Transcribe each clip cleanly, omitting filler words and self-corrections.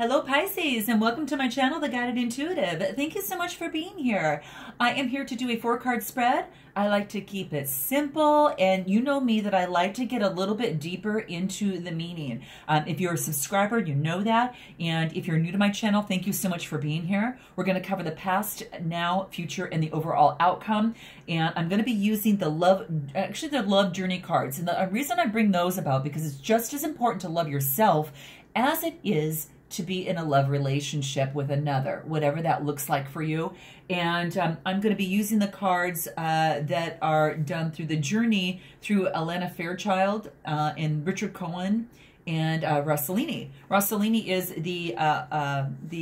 Hello Pisces, and welcome to my channel, The Guided Intuitive. Thank you so much for being here. I am here to do a 4-card spread. I like to keep it simple, and you know me that I like to get a little bit deeper into the meaning. If you're a subscriber, you know that, and if you're new to my channel, thank you so much for being here. We're going to cover the past, now, future, and the overall outcome, and I'm going to be using the love journey cards. And the reason I bring those about, because it's just as important to love yourself as it is to be in a love relationship with another, whatever that looks like for you. And I'm going to be using the cards that are done through the journey through Elena Fairchild and Richard Cohen and Rossellini. Rossellini is the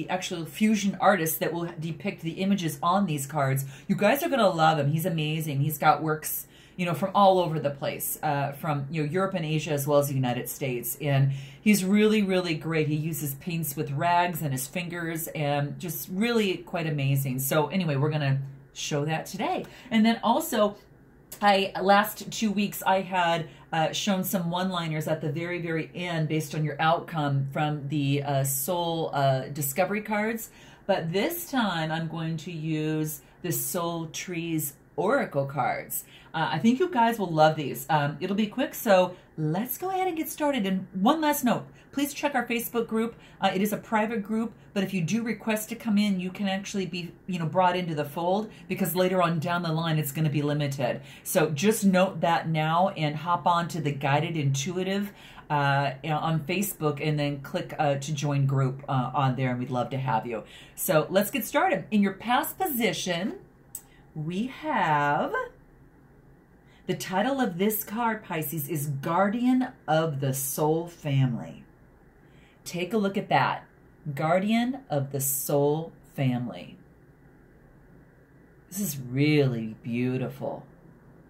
actual fusion artist that will depict the images on these cards. You guys are going to love him. He's amazing. He's got works, you know, from all over the place, from, you know, Europe and Asia as well as the United States. And he's really, really great. He uses paints with rags and his fingers and just really quite amazing. So anyway, we're going to show that today. And then also, last 2 weeks, I had shown some one-liners at the very, very end based on your outcome from the Soul Discovery cards. But this time, I'm going to use the Soul Trees Oracle cards. I think you guys will love these. It'll be quick, so let's go ahead and get started. And one last note, please check our Facebook group. It is a private group, but if you do request to come in, you can actually be, you know, brought into the fold, because later on down the line, it's going to be limited. So just note that now and hop on to the Guided Intuitive on Facebook, and then click to join group on there, and we'd love to have you. So let's get started. In your past position, we have the title of this card, Pisces, is Guardian of the Soul Family. Take a look at that. Guardian of the Soul Family. This is really beautiful.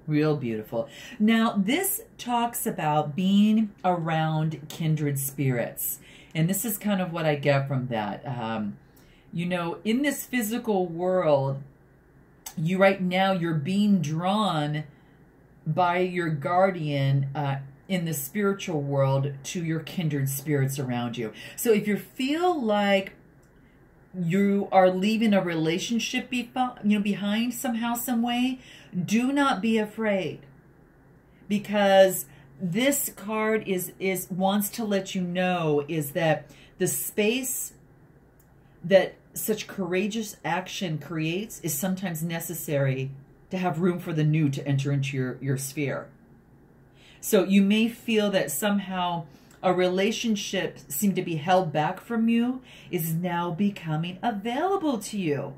Real beautiful. Now, this talks about being around kindred spirits. And this is kind of what I get from that. You know, in this physical world, right now, you're being drawn by your guardian in the spiritual world to your kindred spirits around you. So if you feel like you are leaving a relationship behind somehow, some way, do not be afraid, because this card wants to let you know is that the space that such courageous action creates is sometimes necessary to have room for the new to enter into your sphere. So you may feel that somehow a relationship seemed to be held back from you is now becoming available to you.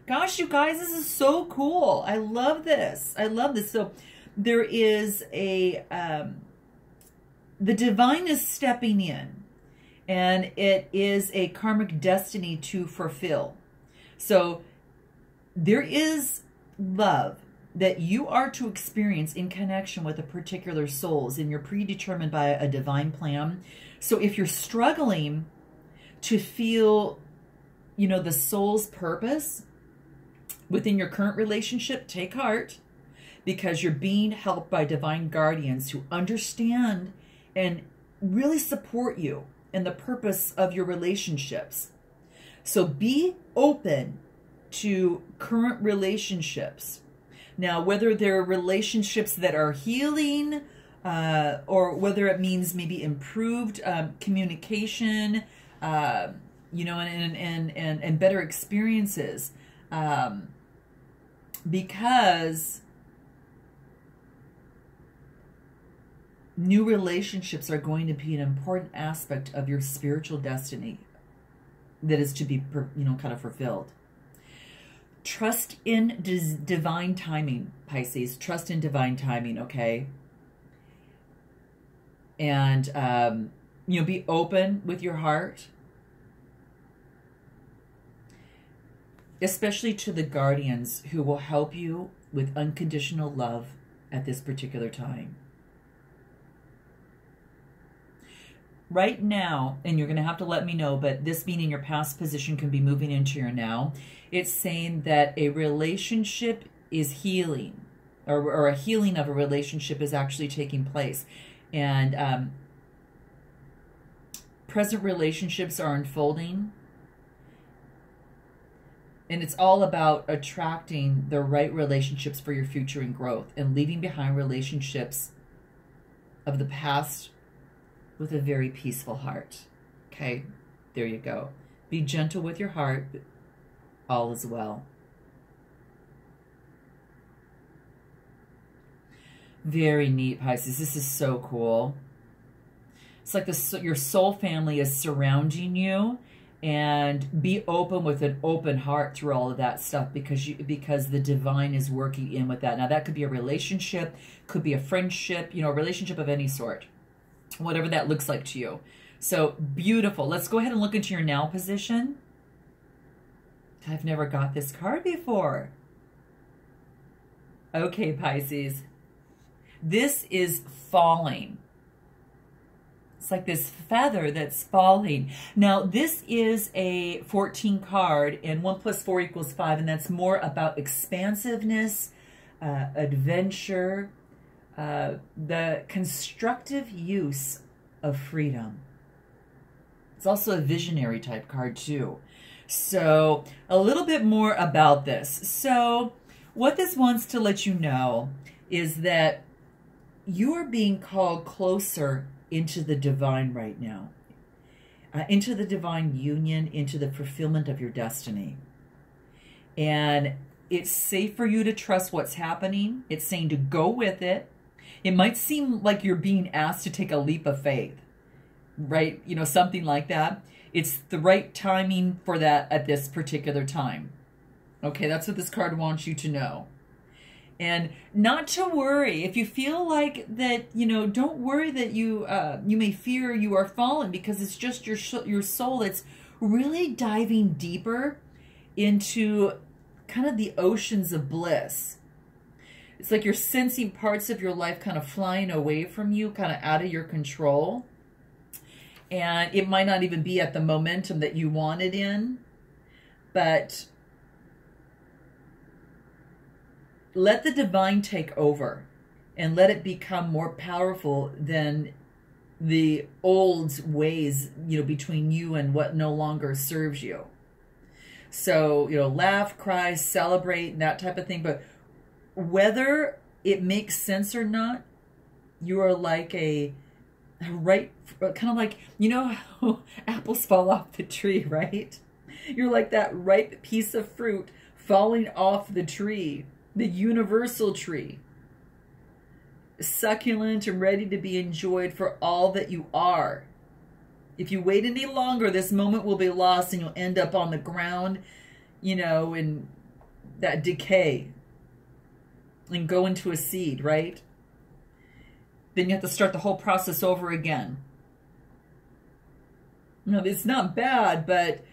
Gosh, you guys, this is so cool. I love this. I love this. So there is the divine is stepping in, and it is a karmic destiny to fulfill. So there is love that you are to experience in connection with a particular souls, and you're predetermined by a divine plan. So if you're struggling to feel, you know, the soul's purpose within your current relationship, take heart, because you're being helped by divine guardians who understand and really support you in the purpose of your relationships. So be open to current relationships. Now, whether they're relationships that are healing, or whether it means maybe improved communication, you know, and better experiences, because new relationships are going to be an important aspect of your spiritual destiny that is to be, you know, kind of fulfilled. Trust in divine timing, Pisces. Trust in divine timing, okay? And, you know, be open with your heart, especially to the guardians who will help you with unconditional love at this particular time. Right now, and you're going to have to let me know, but this being in your past position can be moving into your now. It's saying that a relationship is healing, or a healing of a relationship is actually taking place. And present relationships are unfolding. And it's all about attracting the right relationships for your future and growth, and leaving behind relationships of the past with a very peaceful heart. Okay, there you go. Be gentle with your heart. All is well. Very neat, Pisces. This is so cool. It's like your soul family is surrounding you, and be open with an open heart through all of that stuff, because the divine is working in with that. Now, that could be a relationship, could be a friendship, a relationship of any sort, whatever that looks like to you. So beautiful. Let's go ahead and look into your now position. I've never got this card before. Okay, Pisces. This is falling. It's like this feather that's falling. Now, this is a 14 card, and 1 + 4 = 5, and that's more about expansiveness, adventure, the constructive use of freedom. It's also a visionary type card too. So a little bit more about this. So what this wants to let you know is that you are being called closer into the divine right now, into the divine union, into the fulfillment of your destiny. And it's safe for you to trust what's happening. It's saying to go with it. It might seem like you're being asked to take a leap of faith, right? Something like that. It's the right timing for that at this particular time. Okay, that's what this card wants you to know. And not to worry. If you feel like that, don't worry that you may fear you are fallen, because it's just your soul. It's really diving deeper into kind of the oceans of bliss. It's like you're sensing parts of your life kind of flying away from you, kind of out of your control. And it might not even be at the momentum that you want it in, but let the divine take over and let it become more powerful than the old ways, between you and what no longer serves you. So, laugh, cry, celebrate, and that type of thing. But whether it makes sense or not, you are like a ripe, kind of like, how apples fall off the tree, right? You're like that ripe piece of fruit falling off the tree. The universal tree, succulent and ready to be enjoyed for all that you are. If you wait any longer, this moment will be lost, and you'll end up on the ground, in that decay, and go into a seed, right? Then you have to start the whole process over again. No, it's not bad, but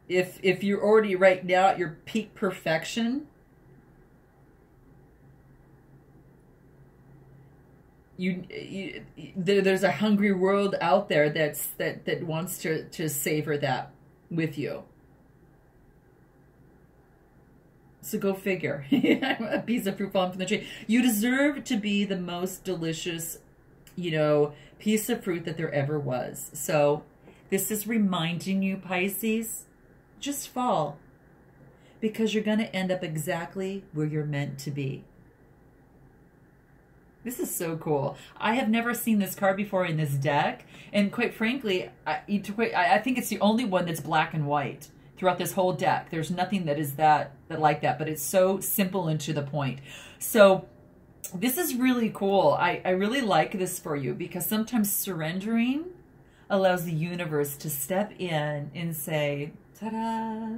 if you're already right now at your peak perfection, there's a hungry world out there that wants to savor that with you. So go figure. A piece of fruit falling from the tree. You deserve to be the most delicious, piece of fruit that there ever was. So this is reminding you, Pisces, just fall, because you're going to end up exactly where you're meant to be. This is so cool. I have never seen this card before in this deck. And quite frankly, I think it's the only one that's black and white throughout this whole deck. There's nothing that is that like that, but it's so simple and to the point. So this is really cool. I really like this for you, because sometimes surrendering allows the universe to step in and say, ta-da,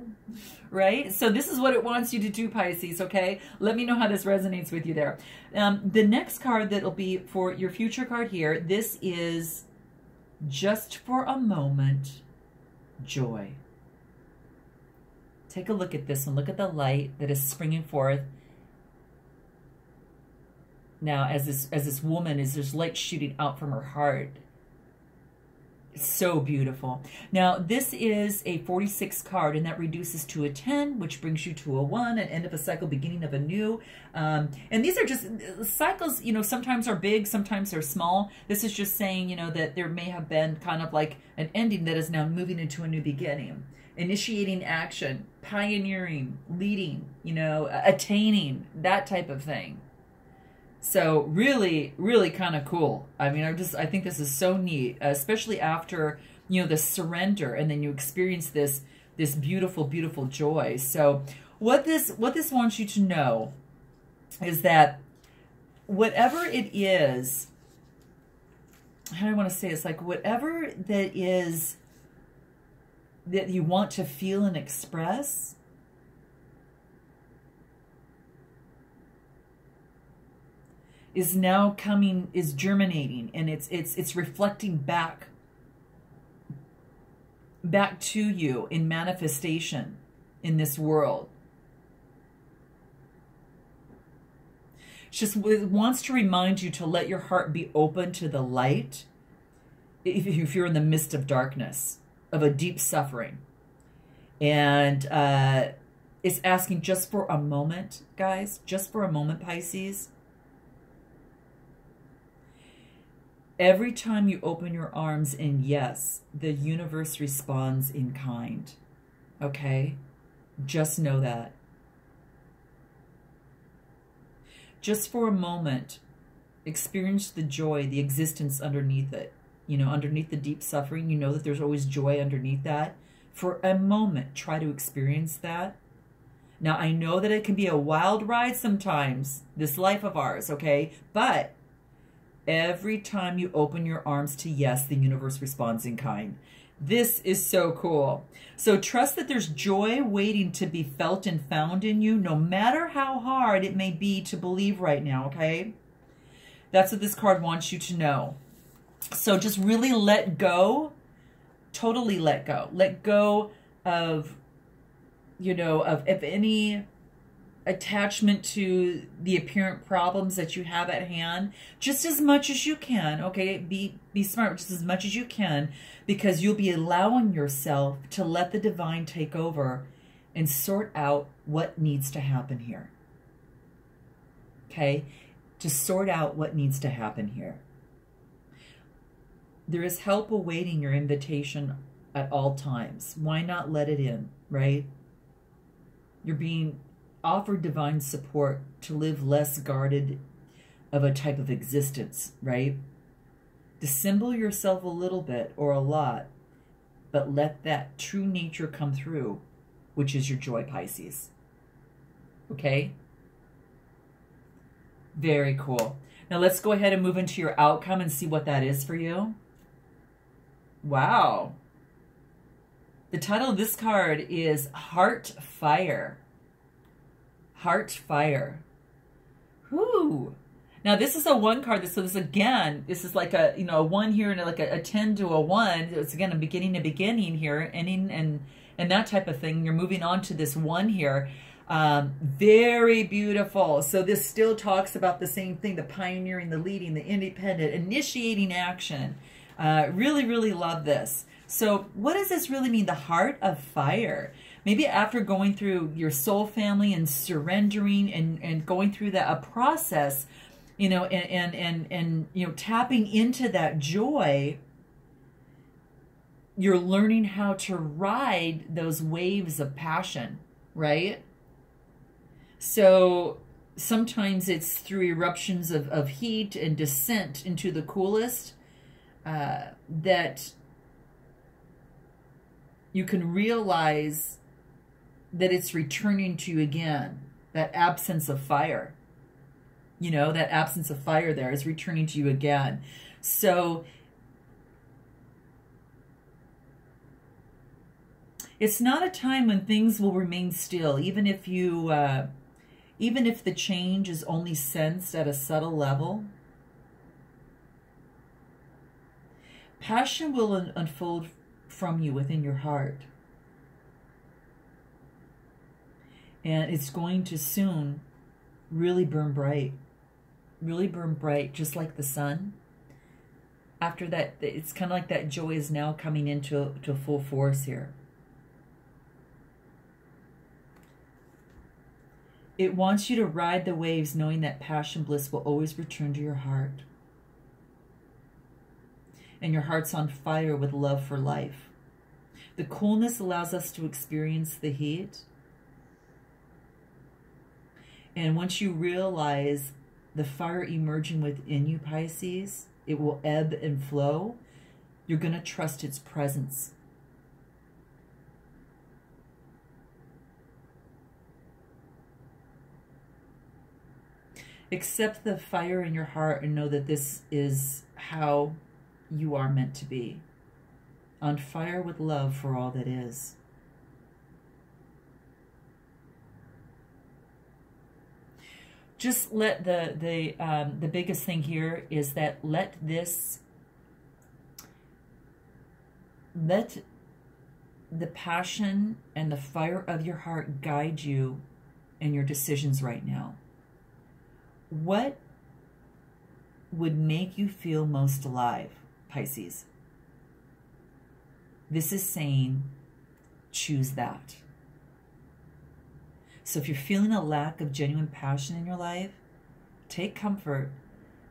right? So this is what it wants you to do, Pisces, okay? Let me know how this resonates with you there. The next card that'll be for your future card here, this is just for a moment, joy. Take a look at this one. Look at the light that is springing forth. Now, as this woman, there's light shooting out from her heart. So beautiful. Now, this is a 46 card, and that reduces to a 10, which brings you to a 1, an end of a cycle, beginning of a new. And these are just cycles, you know, sometimes are big, sometimes they're small. This is just saying, you know, that there may have been kind of like an ending that is now moving into a new beginning. Initiating action, pioneering, leading, you know, attaining, that type of thing. So really, really kind of cool. I mean, I think this is so neat, especially after, you know, the surrender, and then you experience this beautiful, beautiful joy. So what this wants you to know is that whatever it is, how do I want to say it? It's like whatever that is that you want to feel and express, is now coming, is germinating, and it's reflecting back to you in manifestation in this world. It wants to remind you to let your heart be open to the light if you're in the midst of darkness, of a deep suffering. And it's asking just for a moment, guys, just for a moment, Pisces. Every time you open your arms in yes, the universe responds in kind. Okay? Just know that. Just for a moment, experience the joy, the existence underneath it. You know, underneath the deep suffering, you know that there's always joy underneath that. For a moment, try to experience that. Now, I know that it can be a wild ride sometimes, this life of ours, okay? But every time you open your arms to yes, the universe responds in kind. This is so cool. So trust that there's joy waiting to be felt and found in you, no matter how hard it may be to believe right now, okay? That's what this card wants you to know. So just really let go, totally let go. Let go of, you know, of any attachment to the apparent problems that you have at hand, just as much as you can, okay? Be smart just as much as you can, because you'll be allowing yourself to let the divine take over and sort out what needs to happen here. Okay? To sort out what needs to happen here. There is help awaiting your invitation at all times. Why not let it in, right? You're being offered divine support to live less guarded of a type of existence, right? Dissemble yourself a little bit or a lot, but let that true nature come through, which is your joy, Pisces. Okay? Very cool. Now let's go ahead and move into your outcome and see what that is for you. Wow. The title of this card is Heart Fire. Heart Fire. Whoo. Now this is a 1 card. So this again, this is like a, you know, a 1 here and like a 10 to a 1. It's again a beginning to beginning here, ending and that type of thing. You're moving on to this 1 here. Very beautiful. So this still talks about the same thing, the pioneering, the leading, the independent, initiating action. Really, really love this. So what does this really mean? The heart of fire. Maybe after going through your soul family and surrendering and going through that a process, you know, and you know, tapping into that joy, you're learning how to ride those waves of passion, right? So sometimes it's through eruptions of heat and descent into the coolest that you can realize that it's returning to you again. That absence of fire, you know, that absence of fire there is returning to you again. So it's not a time when things will remain still, even if you, even if the change is only sensed at a subtle level. Passion will unfold from you within your heart. And it's going to soon really burn bright, just like the sun. after that, it's kind of like that joy is now coming into full force here. It wants you to ride the waves knowing that passion bliss will always return to your heart. And your heart's on fire with love for life. The coolness allows us to experience the heat. And once you realize the fire emerging within you, Pisces, it will ebb and flow. You're going to trust its presence. Accept the fire in your heart and know that this is how you are meant to be. On fire with love for all that is. Just let the biggest thing here is that let the passion and the fire of your heart guide you in your decisions right now. What would make you feel most alive, Pisces? This is saying, choose that. So if you're feeling a lack of genuine passion in your life, take comfort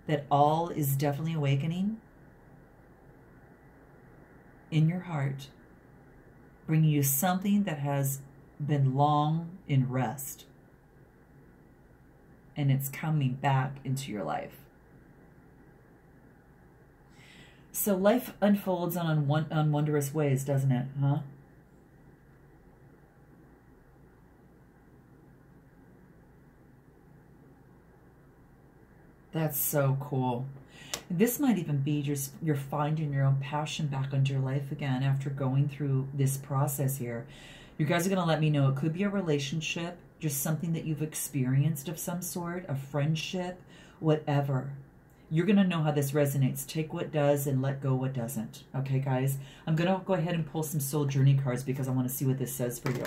that all is definitely awakening in your heart, bringing you something that has been long in rest. And it's coming back into your life. So life unfolds on wondrous ways, doesn't it? Huh? That's so cool. This might even be just you're finding your own passion back into your life again after going through this process here. You guys are going to let me know. It could be a relationship, just something that you've experienced of some sort, a friendship, whatever. You're going to know how this resonates. Take what does and let go what doesn't. Okay, guys? I'm going to go ahead and pull some soul journey cards because I want to see what this says for you.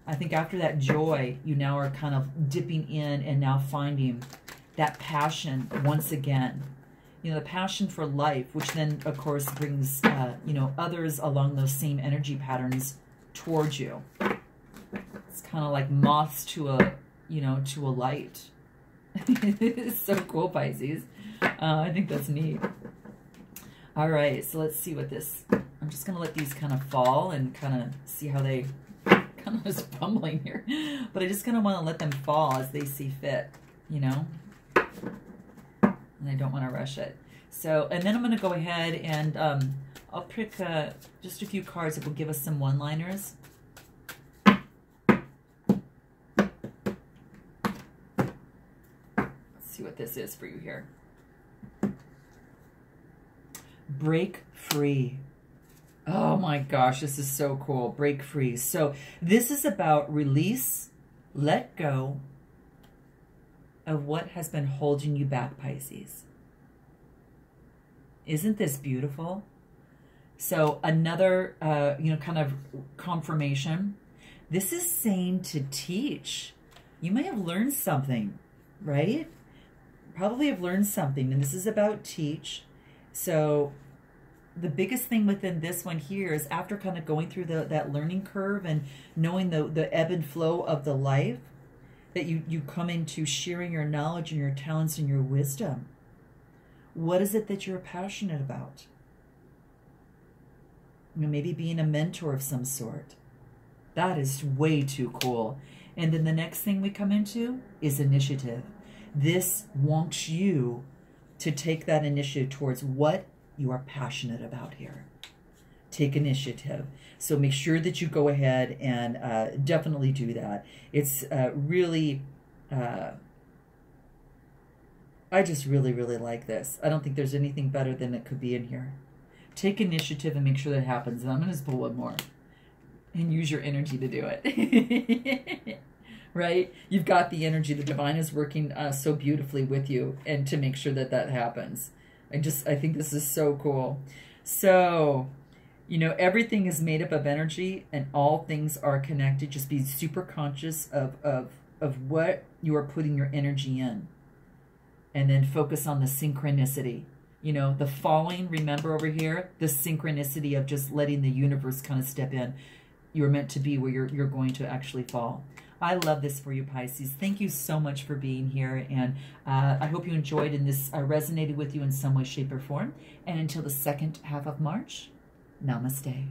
I think after that joy, you now are kind of dipping in and now finding that passion once again. You know, the passion for life, which then, of course, brings, you know, others along those same energy patterns towards you. It's kind of like moths to a, you know, to a light. It's so cool, Pisces. I think that's neat. All right, so let's see what this... I'm just going to let these kind of fall and kind of see how they... kind of just fumbling here. But I just kind of want to let them fall as they see fit, you know? And I don't want to rush it. So, and then I'm going to go ahead and I'll pick just a few cards that will give us some one-liners. Let's see what this is for you here. Break free. Oh my gosh, this is so cool. Break free. So this is about release, let go of what has been holding you back, Pisces. Isn't this beautiful? So another, you know, kind of confirmation. This is saying to teach. You may have learned something, right? Probably have learned something, and this is about teach. So the biggest thing within this one here is after kind of going through that learning curve and knowing the ebb and flow of the life, that you come into sharing your knowledge and your talents and your wisdom. What is it that you're passionate about? You know, maybe being a mentor of some sort. That is way too cool. And then the next thing we come into is initiative. This wants you to take that initiative towards what you are passionate about here. Take initiative. So make sure that you go ahead and definitely do that. It's really, I just really, really like this. I don't think there's anything better than it could be in here. Take initiative and make sure that happens. And I'm going to just pull one more. And use your energy to do it. Right? You've got the energy. The divine is working so beautifully with you and to make sure that that happens. I think this is so cool. So, you know, everything is made up of energy and all things are connected. Just be super conscious of what you are putting your energy in. And then focus on the synchronicity. You know, the falling, remember over here, the synchronicity of just letting the universe kind of step in. You're meant to be where you're going to actually fall. I love this for you, Pisces. Thank you so much for being here. And I hope you enjoyed and this resonated with you in some way, shape, or form. And until the second half of March, namaste.